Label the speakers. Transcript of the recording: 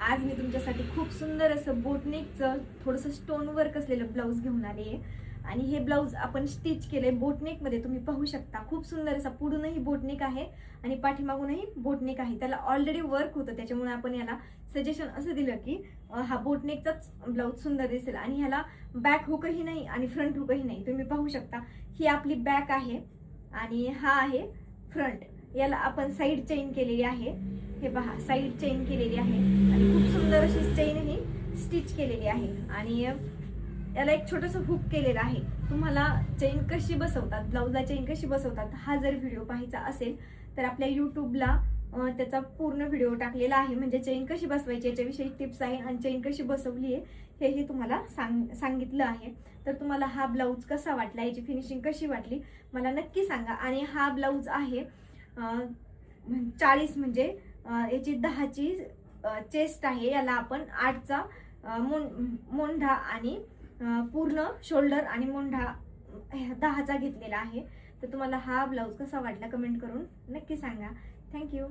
Speaker 1: आज मी तुमच्यासाठी खूप सुंदर असं बोटनेकचं थोडंसं स्टोन वर्क असलेलं ब्लाऊज घेऊन आले आहे. आणि हे ब्लाऊज आपण स्टिच केले बोटनेकमध्ये, तुम्ही पाहू शकता. खूप सुंदर असा पुढूनही बोटनेक आहे आणि पाठीमागूनही बोटनेक आहे. त्याला ऑलरेडी वर्क होतं, त्याच्यामुळे आपण याला सजेशन असं दिलं की हा बोटनेकचाच ब्लाऊज सुंदर दिसेल. आणि ह्याला बॅक हुकही नाही आणि फ्रंट हुकही नाही. तुम्ही पाहू शकता ही आपली बॅक आहे आणि हा आहे फ्रंट. याला आपण साईड चेन केलेली आहे. हे पहा, साईड चेन केलेली आहे आणि खूप सुंदर अशी चेन ही स्टिच केलेली आहे. आणि याला एक छोटंसं हुक केलेलं आहे. तुम्हाला चेन कशी बसवतात, ब्लाऊजला चेन कशी बसवतात, हा जर व्हिडिओ पाहायचा असेल तर आपल्या यूट्यूबला त्याचा पूर्ण व्हिडिओ टाकलेला आहे. म्हणजे चेन कशी बसवायची याच्याविषयी टिप्स आहे आणि चेन कशी बसवली आहे हेही तुम्हाला सांगितलं आहे. तर तुम्हाला हा ब्लाऊज कसा वाटला, याची फिनिशिंग कशी वाटली मला नक्की सांगा. आणि हा ब्लाऊज आहे 40 म्हणजे याची 10ची चेस्ट आहे. याला आपण 8चा मोंढा आणि पूर्ण शोल्डर आणि मोंढा 10चा घेतलेला आहे. तर तुम्हाला हा ब्लाऊज कसा वाटला कमेंट करून नक्की सांगा. थँक्यू.